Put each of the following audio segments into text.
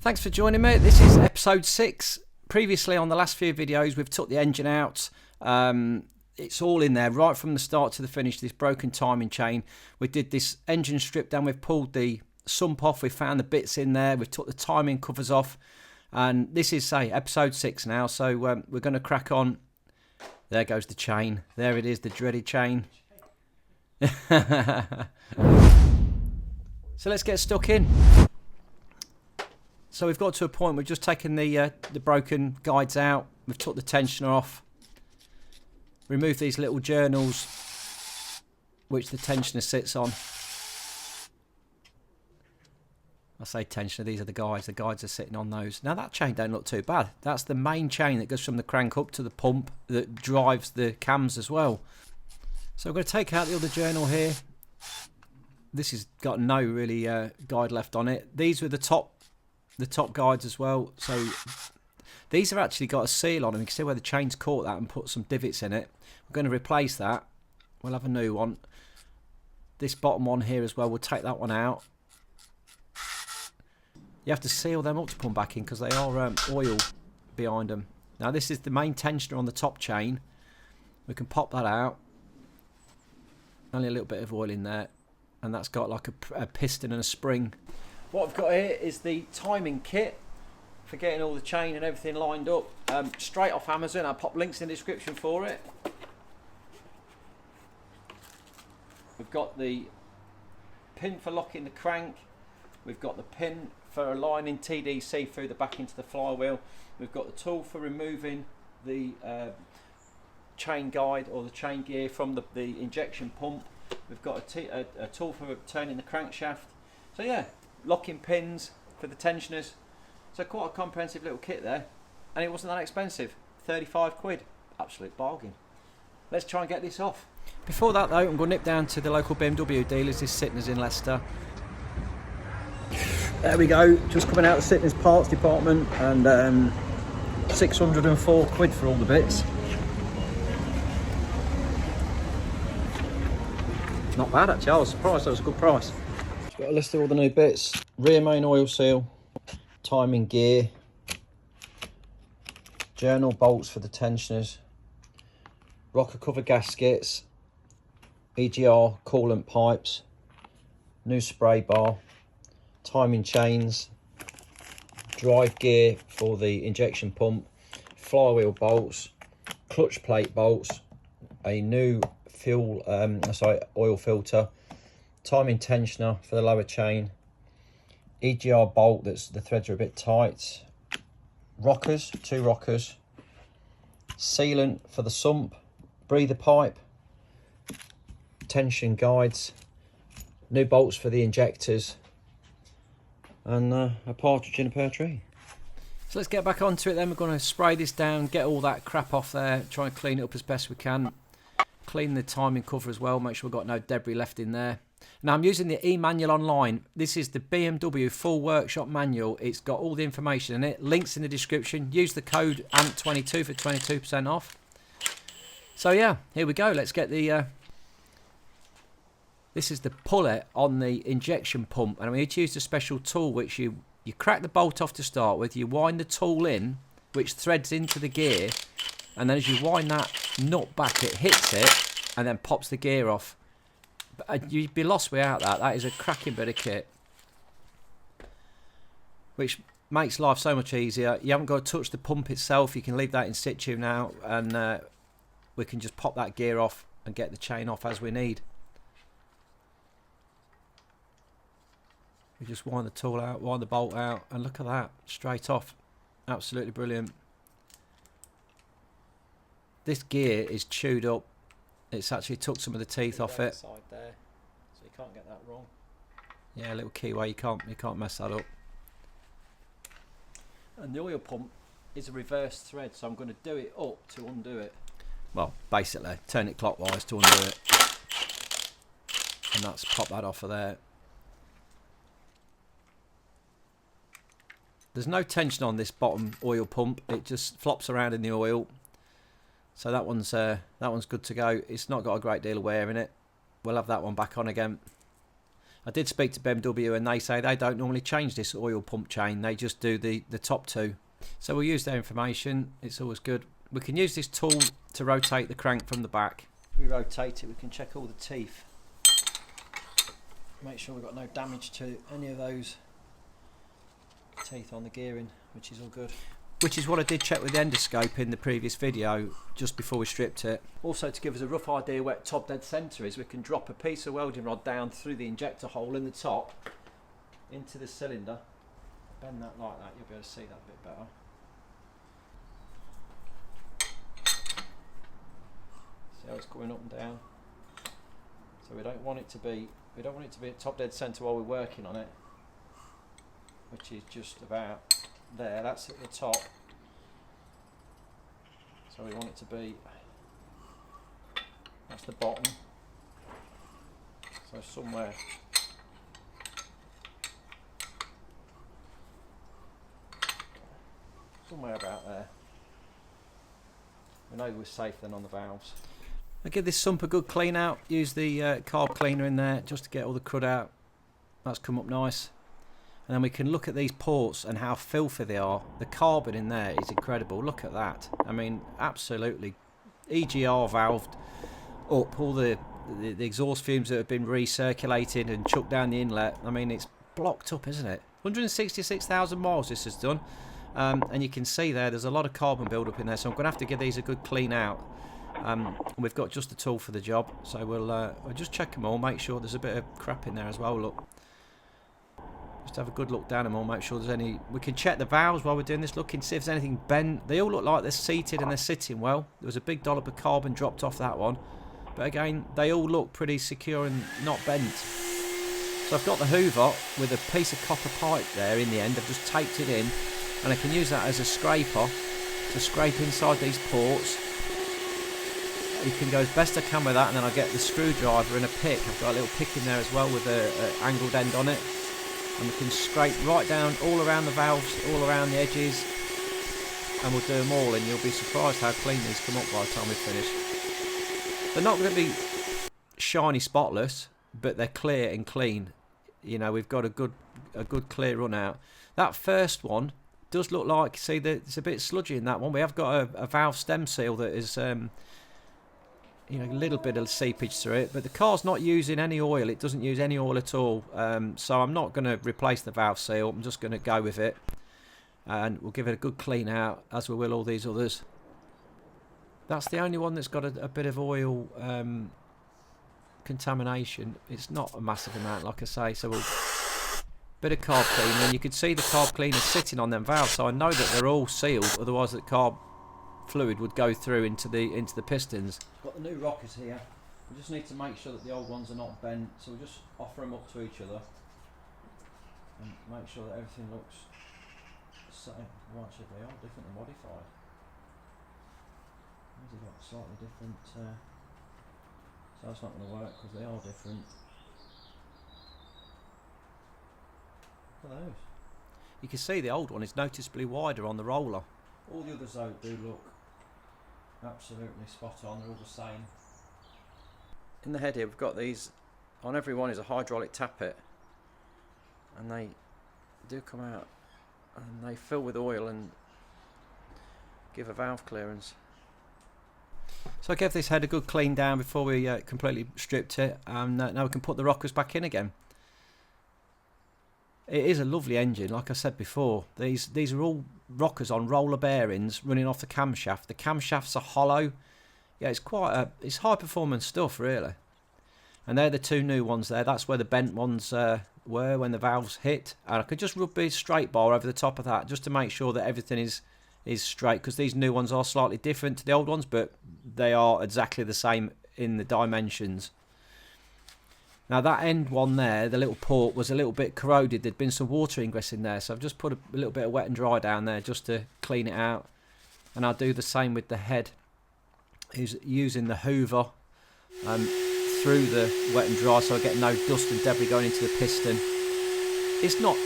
Thanks for joining me. This is episode 6. Previously on the last few videos we've took the engine out. It's all in there right from the start to the finish, this broken timing chain. We did this engine strip down, we've pulled the sump off, we found the bits in there, we took the timing covers off, and this is episode 6 now. So we're going to crack on. There goes the chain, there it is, the dreaded chain. So let's get stuck in. So we've got to a point, we've just taken the broken guides out, we've took the tensioner off, removed these little journals which the tensioner sits on. I say tensioner, these are the guides are sitting on those. Now that chain don't look too bad. That's the main chain that goes from the crank up to the pump that drives the cams as well. So we're going to take out the other journal here. This has got no really guide left on it. These were the top guides as well. So these have actually got a seal on them. You can see where the chain's caught that and put some divots in it. We're going to replace that. We'll have a new one. This bottom one here as well, we'll take that one out. You have to seal them up to put them back in because they are oil behind them. Now this is the main tensioner on the top chain. We can pop that out. Only a little bit of oil in there. And that's got like a piston and a spring. What I've got here is the timing kit for getting all the chain and everything lined up. Straight off Amazon. I'll pop links in the description for it. We've got the pin for locking the crank. We've got the pin for aligning TDC through the back into the flywheel. We've got the tool for removing the chain guide or the chain gear from the injection pump. We've got a tool for turning the crankshaft. So yeah, locking pins for the tensioners. So quite a comprehensive little kit there. And it wasn't that expensive. 35 quid. Absolute bargain. Let's try and get this off. Before that though, I'm going to nip down to the local BMW dealers. This Sytner's in Leicester. There we go. Just coming out of Sytner's parts department, and 604 quid for all the bits. Not bad actually, I was surprised, that was a good price. Just got a list of all the new bits. Rear main oil seal, timing gear, journal bolts for the tensioners, rocker cover gaskets, EGR coolant pipes, new spray bar, timing chains, drive gear for the injection pump, flywheel bolts, clutch plate bolts, a new oil filter, timing tensioner for the lower chain, EGR bolt that's the threads are a bit tight, rockers, 2 rockers, sealant for the sump, breather pipe, tension guides, new bolts for the injectors, and a partridge in a pear tree. So let's get back onto it then. We're going to spray this down, get all that crap off there, try and clean it up as best we can. Clean the timing cover as well, make sure we've got no debris left in there. Now I'm using the e-manual online. This is the BMW full workshop manual. It's got all the information in it. Links in the description. Use the code AMP22 for 22% off. So yeah, here we go. Let's get the... This is the pullet on the injection pump. And I need to use a special tool which you crack the bolt off to start with. You wind the tool in, which threads into the gear. And then as you wind that nut back, it hits it and then pops the gear off. But you'd be lost without that. That is a cracking bit of kit, which makes life so much easier. You haven't got to touch the pump itself. You can leave that in situ now, and we can just pop that gear off and get the chain off as we need. We just wind the tool out, wind the bolt out, and look at that, straight off. Absolutely brilliant. This gear is chewed up. It's actually took some of the teeth off it. Side there, so you can't get that wrong. Yeah, a little keyway. You can't mess that up. And the oil pump is a reverse thread, so I'm going to do it up to undo it. Well, basically, turn it clockwise to undo it, and that's pop that off of there. There's no tension on this bottom oil pump. It just flops around in the oil. So that one's good to go. It's not got a great deal of wear in it. We'll have that one back on again. I did speak to BMW and they say they don't normally change this oil pump chain, they just do the top two. So we'll use their information, it's always good. We can use this tool to rotate the crank from the back. If we rotate it, we can check all the teeth. Make sure we've got no damage to any of those teeth on the gearing, which is all good. Which is what I did check with the endoscope in the previous video, just before we stripped it. Also, to give us a rough idea where top dead centre is, we can drop a piece of welding rod down through the injector hole in the top into the cylinder. Bend that like that, you'll be able to see that a bit better. See how it's going up and down. So we don't want it to be at top dead centre while we're working on it, which is just about there. That's at the top, so we want it to be, that's the bottom, so somewhere about there. We know we're safe then on the valves. I give this sump a good clean out, use the carb cleaner in there just to get all the crud out. That's come up nice. And then we can look at these ports and how filthy they are. The carbon in there is incredible. Look at that. I mean, absolutely. EGR valved up, all the exhaust fumes that have been recirculated and chucked down the inlet. I mean, it's blocked up, isn't it? 166,000 miles this has done. And you can see there's a lot of carbon build-up in there, so I'm going to have to give these a good clean out. We've got just the tool for the job, so we'll just check them all, make sure there's a bit of crap in there as well. Look. Just have a good look down them all, make sure there's any. We can check the valves while we're doing this, looking, see if there's anything bent. They all look like they're seated and they're sitting well. There was a big dollop of carbon dropped off that one, but again, they all look pretty secure and not bent. So I've got the hoover with a piece of copper pipe there in the end. I've just taped it in, and I can use that as a scraper to scrape inside these ports. You can go as best I can with that, and then I get the screwdriver and a pick. I've got a little pick in there as well with an angled end on it. And we can scrape right down all around the valves, all around the edges, and we'll do them all, and you'll be surprised how clean these come up by the time we finish. They're not going to be shiny spotless, but they're clear and clean. You know, we've got a good clear run out. That first one does look like, see, it's a bit sludgy in that one. We have got a valve stem seal that is you know, a little bit of seepage through it, but the car's not using any oil. It doesn't use any oil at all, so I'm not going to replace the valve seal. I'm just going to go with it, and we'll give it a good clean out, as we will all these others. That's the only one that's got a bit of oil contamination. It's not a massive amount, like I say, so we'll bit of carb cleaner, and you can see the carb cleaner sitting on them valves, so I know that they're all sealed, otherwise the carb fluid would go through into the pistons. Got the new rockers here. We just need to make sure that the old ones are not bent, so we'll just offer them up to each other and make sure that everything looks the same. Well, actually, they are different and modified. These have got slightly different, so that's not going to work because they are different. Look at those. You can see the old one is noticeably wider on the roller. All the others though do look absolutely spot on, they're all the same. In the head here we've got these, on every one is a hydraulic tappet, and they do come out and they fill with oil and give a valve clearance. So I gave this head a good clean down before we completely stripped it, and now we can put the rockers back in again. It is a lovely engine, like I said before. These are all rockers on roller bearings running off the camshaft. The camshafts are hollow. Yeah, it's high performance stuff, really. And they're the two new ones there. That's where the bent ones were when the valves hit. And I could just rub a straight bar over the top of that just to make sure that everything is straight, because these new ones are slightly different to the old ones, but they are exactly the same in the dimensions. Now that end one there, the little port, was a little bit corroded. There'd been some water ingress in there, so I've just put a little bit of wet and dry down there just to clean it out. And I'll do the same with the head. He's using the hoover through the wet and dry, so I get no dust and debris going into the piston. It's not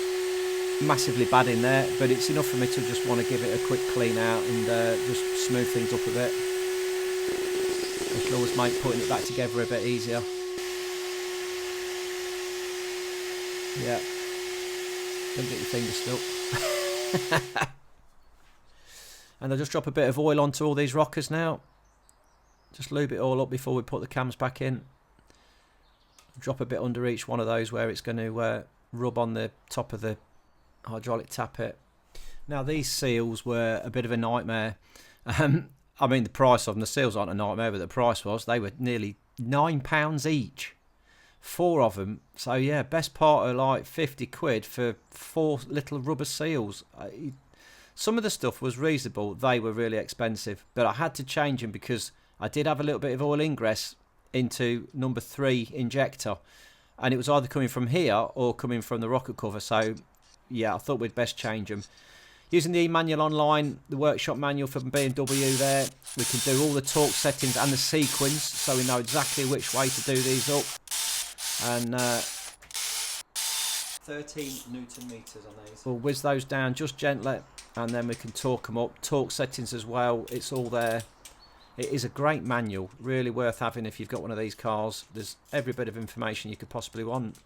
massively bad in there, but it's enough for me to just want to give it a quick clean out and just smooth things up a bit. It can always make putting it back together a bit easier. Yeah. Don't get your fingers stuck. And I'll just drop a bit of oil onto all these rockers now. Just lube it all up before we put the cams back in. Drop a bit under each one of those where it's going to rub on the top of the hydraulic tappet. Now these seals were a bit of a nightmare. I mean, the price of them, the seals aren't a nightmare, but the price was, they were nearly £9 each. 4 of them. So yeah, best part of like 50 quid for 4 little rubber seals. Some of the stuff was reasonable, they were really expensive, but I had to change them because I did have a little bit of oil ingress into number 3 injector, and it was either coming from here or coming from the rocket cover. So yeah, I thought we'd best change them. Using the e-manual online, the workshop manual from BMW there, we can do all the torque settings and the sequence, so we know exactly which way to do these up. And 13 Newton meters on these. We'll whiz those down just gently, and then we can torque them up. Torque settings as well, it's all there. It is a great manual, really worth having if you've got one of these cars. There's every bit of information you could possibly want.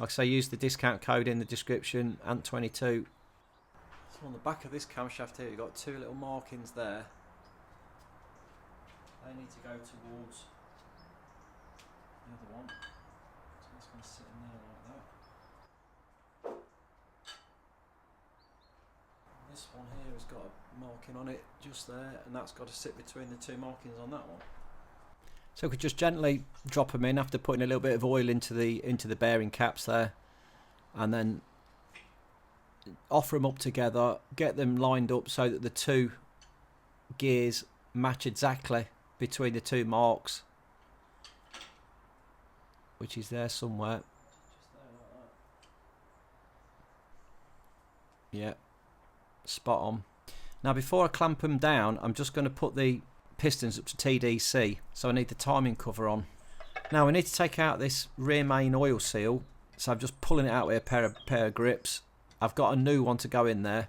Like I say, use the discount code in the description, ANT22. So on the back of this camshaft here, you've got 2 little markings there. They need to go towards the other one. So it's going to sit in there like that. And this one here has got a marking on it just there, and that's got to sit between the 2 markings on that one. So we could just gently drop them in after putting a little bit of oil into the bearing caps there, and then offer them up together, get them lined up so that the 2 gears match exactly between the 2 marks, which is there somewhere. Yeah, spot on. Now before I clamp them down, I'm just going to put the pistons up to TDC, so I need the timing cover on. Now we need to take out this rear main oil seal, so I'm just pulling it out with a pair of grips. I've got a new one to go in there.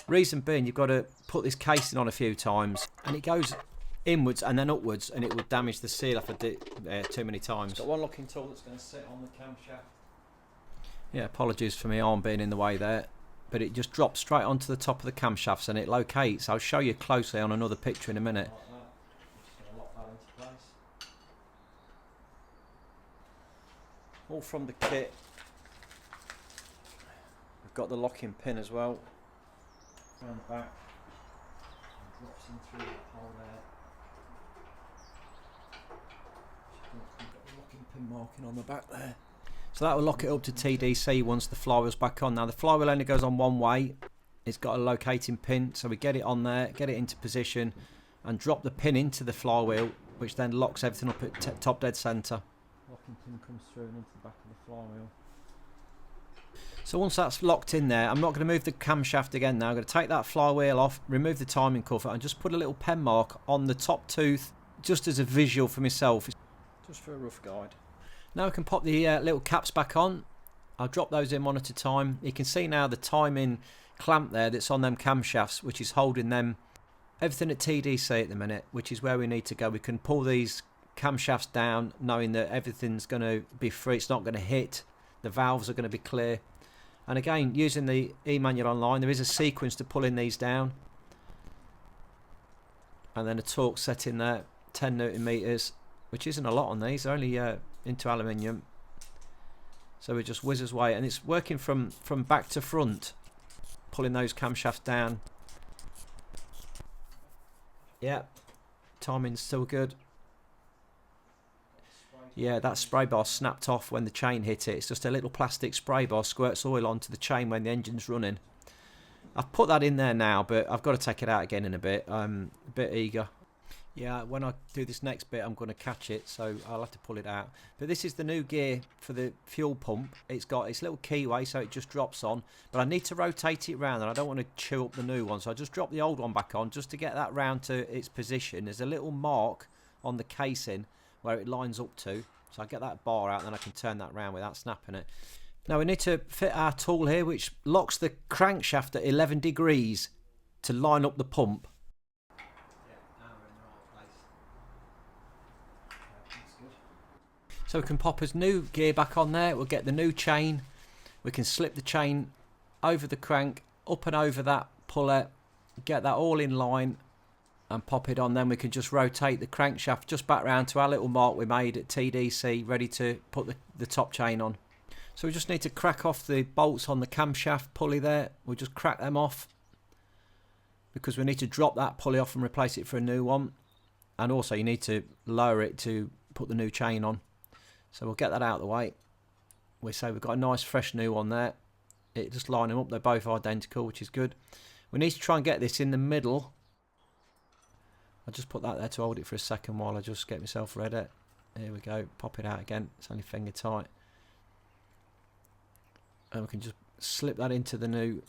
Reason being, you've got to put this casing on a few times, and it goes inwards and then upwards, and it will damage the seal if I do it too many times. Got one locking tool that's going to sit on the camshaft. Yeah, apologies for my arm being in the way there, but it just drops straight onto the top of the camshafts and it locates. I'll show you closely on another picture in a minute. Like that. Just going to lock that into place. All from the kit. We've got the locking pin as well. Around the back. And drops in through that hole there. We've got the locking pin marking on the back there. So that will lock it up to TDC once the flywheel's back on. Now the flywheel only goes on one way. It's got a locating pin, so we get it on there, get it into position, and drop the pin into the flywheel, which then locks everything up at top dead centre. Locking pin comes through and into the back of the flywheel. So once that's locked in there, I'm not going to move the camshaft again now. I'm going to take that flywheel off, remove the timing cover, and just put a little pen mark on the top tooth, just as a visual for myself. Just for a rough guide. Now I can pop the little caps back on. I'll drop those in one at a time. You can see now the timing clamp there that's on them camshafts, which is holding them everything at TDC at the minute, which is where we need to go. We can pull these camshafts down knowing that everything's going to be free, it's not going to hit, the valves are going to be clear. And again, using the e-manual online, there is a sequence to pulling these down, and then a torque setting there, 10 Newton meters, which isn't a lot on these. They're only into aluminium, so we just whiz away, and it's working from back to front, pulling those camshafts down. Yeah, timing's still good. Yeah, that spray bar snapped off when the chain hit it. It's just a little plastic spray bar, squirts oil onto the chain when the engine's running. I've put that in there now, but I've got to take it out again in a bit. I'm a bit eager. Yeah, when I do this next bit, I'm going to catch it, so I'll have to pull it out. But this is the new gear for the fuel pump. It's got its little keyway, so it just drops on. But I need to rotate it round, and I don't want to chew up the new one, so I just drop the old one back on just to get that round to its position. There's a little mark on the casing where it lines up to, so I get that bar out, and then I can turn that round without snapping it. Now we need to fit our tool here, which locks the crankshaft at 11 degrees to line up the pump. So we can pop his new gear back on there. We'll get the new chain, We can slip the chain over the crank, up and over that puller, get that all in line and pop it on. Then we can just rotate the crankshaft just back round to our little mark we made at TDC, ready to put the top chain on. So we just need to crack off the bolts on the camshaft pulley there. We'll just crack them off because we need to drop that pulley off and replace it for a new one. And also you need to lower it to put the new chain on. So we'll get that out of the way. We say we've got a nice fresh new one there. It just line them up, they're both identical, which is good. We need to try and get this in the middle. I'll just put that there to hold it for a second while I just get myself ready. Here we go, pop it out again, it's only finger tight. And we can just slip that into the new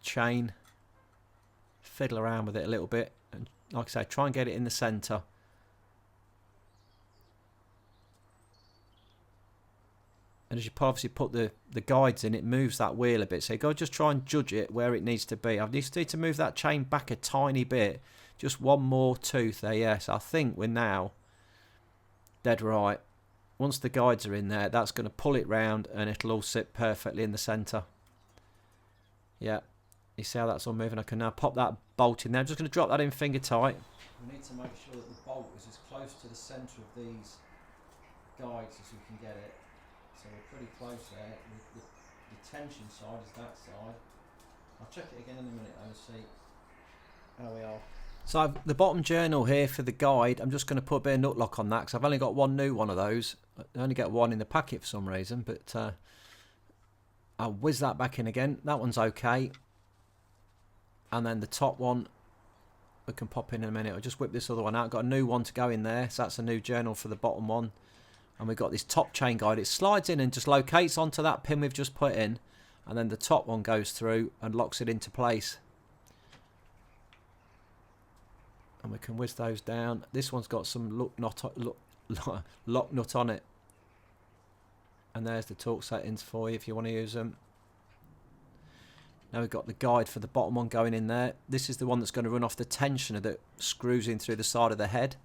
chain, fiddle around with it a little bit, and like I say, try and get it in the centre. And as you obviously put the guides in, it moves that wheel a bit, so you've got to just try and judge it where it needs to be. I just need to move that chain back a tiny bit, just one more tooth there. Yes, I think we're now dead right. Once the guides are in there, that's going to pull it round and it'll all sit perfectly in the centre. Yeah, you see how that's all moving? I can now pop that bolt in there. I'm just going to drop that in finger tight. We need to make sure that the bolt is as close to the centre of these guides as we can get it. So we're pretty close there. The tension side is that side. I'll check it again in a minute and see how we are. So I've the bottom journal here for the guide. I'm just going to put a bit of nut lock on that because I've only got one new one of those. I only get one in the packet for some reason, but I'll whiz that back in again. That one's okay. And then the top one we can pop in a minute. I'll just whip this other one out. Got a new one to go in there, so that's a new journal for the bottom one. And we've got this top chain guide. It slides in and just locates onto that pin we've just put in, and then the top one goes through and locks it into place. And we can whiz those down. This one's got some lock nut on it. And there's the torque settings for you if you want to use them. Now we've got the guide for the bottom one going in there. This is the one that's going to run off the tensioner that screws in through the side of the head.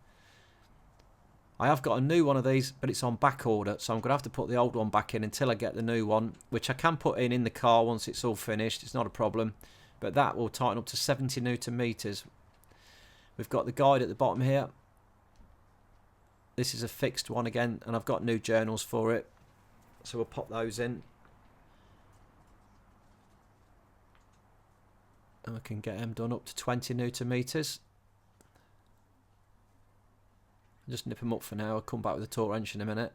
I have got a new one of these, but it's on back order, so I'm going to have to put the old one back in until I get the new one, which I can put in the car once it's all finished. It's not a problem, but that will tighten up to 70 Newton meters. We've got the guide at the bottom here. This is a fixed one again, and I've got new journals for it, so we'll pop those in. And we can get them done up to 20 Newton meters. Just nip them up for now. I'll come back with the torque wrench in a minute.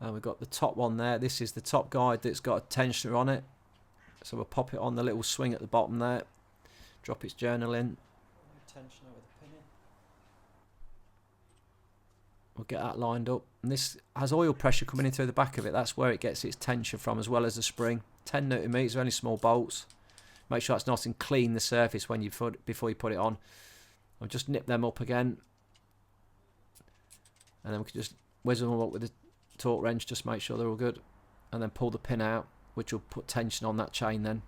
And we've got the top one there. This is the top guide that's got a tensioner on it. So we'll pop it on the little swing at the bottom there. Drop its journal in. Tensioner with a pin in. We'll get that lined up. And this has oil pressure coming in through the back of it. That's where it gets its tension from, as well as the spring. 10 Newton meters, only small bolts. Make sure it's nice and clean, the surface when before you put it on. I'll just nip them up again, and then we can just whiz them up with the torque wrench, just make sure they're all good, and then pull the pin out, which will put tension on that chain. Then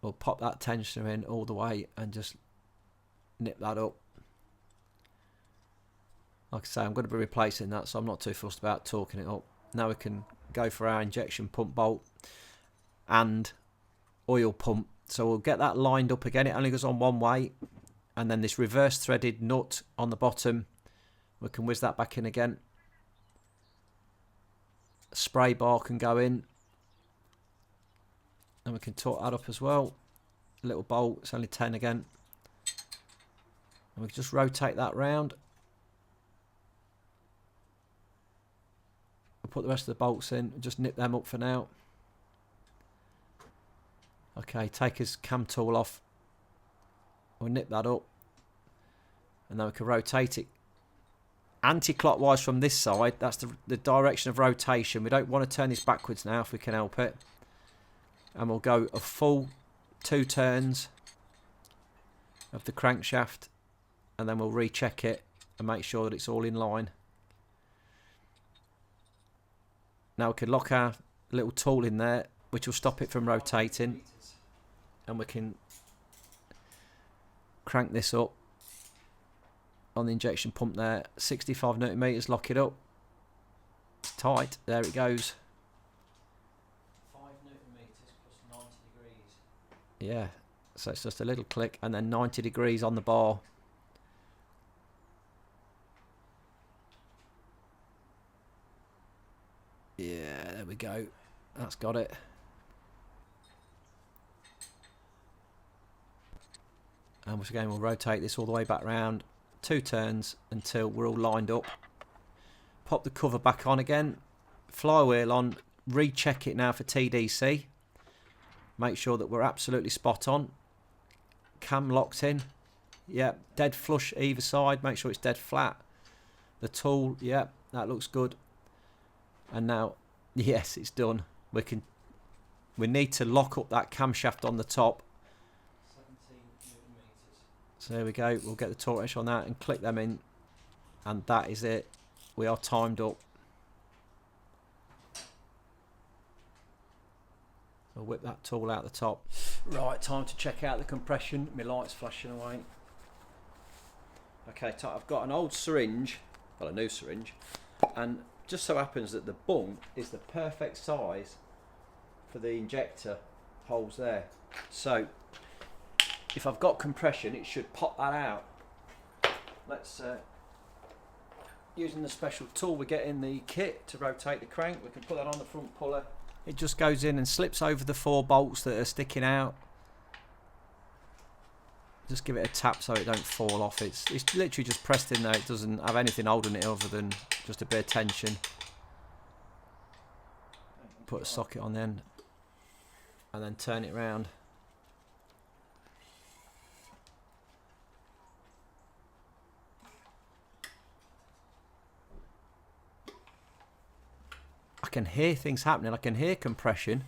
we'll pop that tensioner in all the way and just nip that up. Like I say, I'm going to be replacing that, so I'm not too fussed about torquing it up. Now we can go for our injection pump bolt and oil pump. So we'll get that lined up again. It only goes on one way, and then this reverse threaded nut on the bottom, we can whiz that back in again. Spray bar can go in, and we can torque that up as well. Little bolt, it's only 10 again, and we can just rotate that round. We'll put the rest of the bolts in and just nip them up for now. Okay, take his cam tool off. We'll nip that up, and then we can rotate it anti-clockwise from this side. That's the direction of rotation. We don't want to turn this backwards now if we can help it. And we'll go a full 2 turns of the crankshaft, and then we'll recheck it and make sure that it's all in line. Now we can lock our little tool in there, which will stop it from rotating, and we can crank this up on the injection pump there. 65 Newton meters, lock it up. It's tight. There it goes. 5 Newton meters plus 90 degrees. Yeah, so it's just a little click and then 90 degrees on the bar. Yeah, there we go. That's got it. And once again, we'll rotate this all the way back round, 2 turns until we're all lined up. Pop the cover back on again, flywheel on, recheck it now for TDC. Make sure that we're absolutely spot on. Cam locked in. Yep, dead flush either side. Make sure it's dead flat. The tool, yep, that looks good. And now, yes, it's done. We need to lock up that camshaft on the top. 17 Newton meters. So there we go. We'll get the torque wrench on that and click them in. And that is it. We are timed up. I'll whip that tool out the top. Right, time to check out the compression. My light's flashing away. Okay, I've got an old syringe, well, a new syringe, and just so happens that the bung is the perfect size for the injector holes there. So if I've got compression, it should pop that out. Let's using the special tool we get in the kit to rotate the crank, we can put that on the front puller. It just goes in and slips over the 4 bolts that are sticking out. Just give it a tap so it don't fall off. It's literally just pressed in there. It doesn't have anything holding it other than just a bit of tension. Put a socket on the end and then turn it round. I can hear things happening. I can hear compression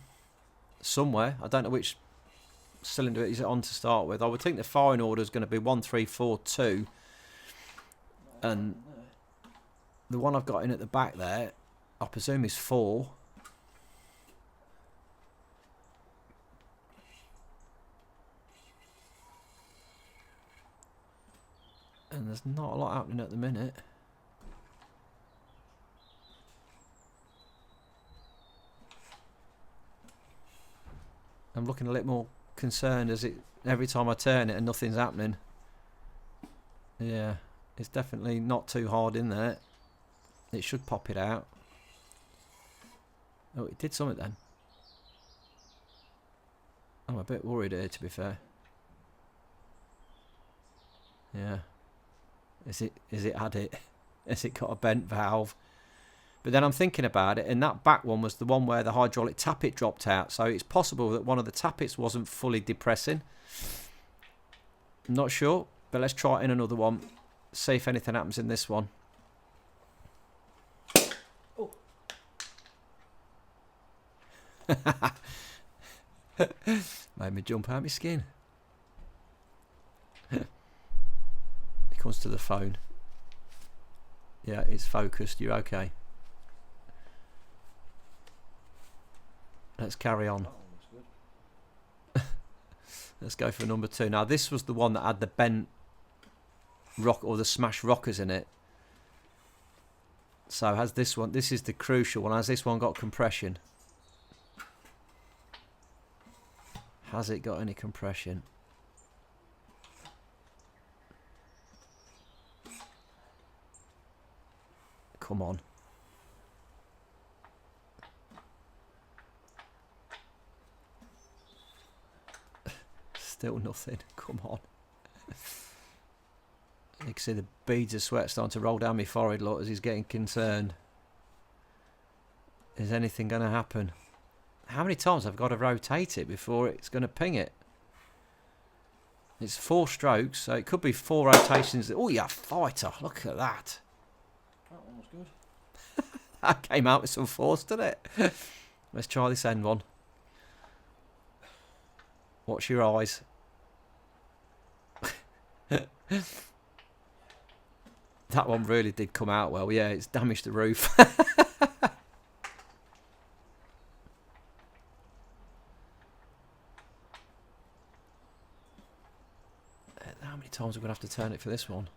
somewhere. I don't know which cylinder it is on to start with. I would think the firing order is going to be 1342, and the one I've got in at the back there, I presume is 4. And there's not a lot happening at the minute. I'm looking a little more concerned as every time I turn it and nothing's happening. Yeah, it's definitely not too hard in there. It should pop it out. Oh, it did something then. I'm a bit worried here, to be fair. Yeah. Is it had it? Has it got a bent valve? But then I'm thinking about it, and that back one was the one where the hydraulic tappet dropped out. So it's possible that one of the tappets wasn't fully depressing. I'm not sure, but let's try it in another one. See if anything happens in this one. Oh. Made me jump out of my skin. It comes to the phone. Yeah, it's focused. You're okay. Let's carry on. Let's go for number 2. Now this was the one that had the bent rock or the smashed rockers in it. So has this one, this is the crucial one, has this one got compression? Has it got any compression? Come on. Still nothing. Come on. You can see the beads of sweat starting to roll down my forehead, look, as he's getting concerned. Is anything going to happen? How many times have I got to rotate it before it's going to ping it? It's 4 strokes, so it could be 4 rotations. Oh, yeah, fighter. Look at that. That one was good. That came out with some force, didn't it? Let's try this end one. Watch your eyes. That one really did come out well. Yeah, it's damaged the roof. How many times are we going to have to turn it for this one?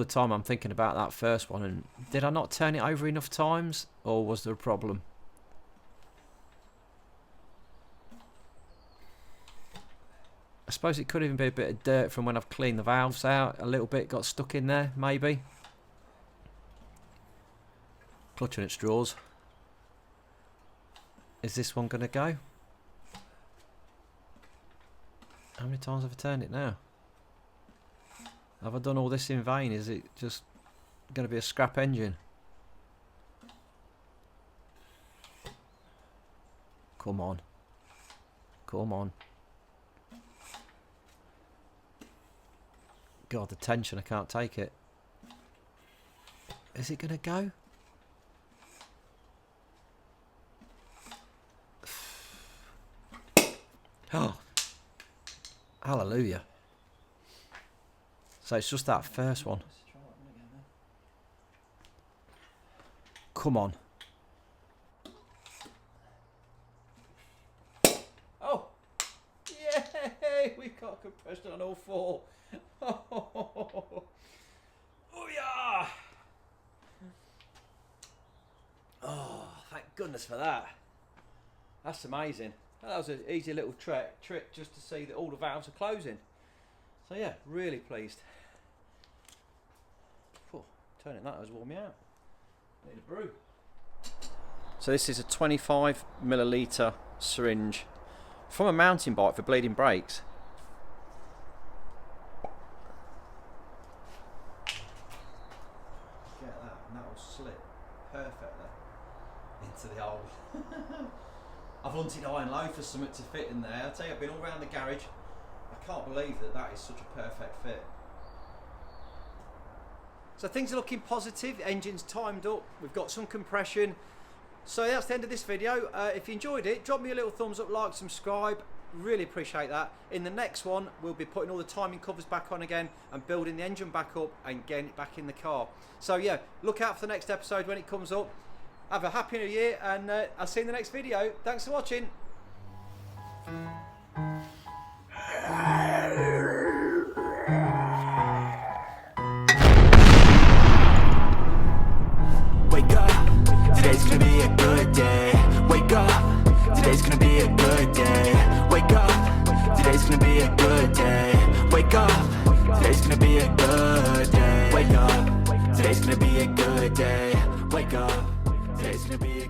the time I'm thinking about that first one, and did I not turn it over enough times, or was there a problem? I suppose it could even be a bit of dirt from when I've cleaned the valves out. A little bit got stuck in there, maybe. Clutching at straws. Is this one going to go? How many times have I turned it now? Have I done all this in vain? Is it just going to be a scrap engine? Come on. Come on. God, the tension, I can't take it. Is it going to go? Oh, hallelujah. So it's just that first one. Come on. Oh, yay! We got compression on all four. Oh yeah! Oh, thank goodness for that. That's amazing. That was an easy little trick just to see that all the valves are closing. So yeah, really pleased. Oh, turning that has worn me out. Need a brew. So this is a 25ml syringe from a mountain bike for bleeding brakes. Get that, and that will slip perfectly into the hole. I've hunted high and low for something to fit in there. I tell you, I've been all around the garage. I can't believe that that is such a perfect fit. So things are looking positive. The engine's timed up. We've got some compression. So that's the end of this video. If you enjoyed it, drop me a little thumbs up, like, subscribe. Really appreciate that. In the next one, we'll be putting all the timing covers back on again and building the engine back up and getting it back in the car. So yeah, look out for the next episode when it comes up. Have a happy new year, and I'll see you in the next video. Thanks for watching. Wake up, today's gonna be a good day. Wake up, today's gonna be a good day. Wake up, today's gonna be a good day. Wake up, today's gonna be a good day. Wake up, today's gonna be a good day. Wake up, today's gonna be a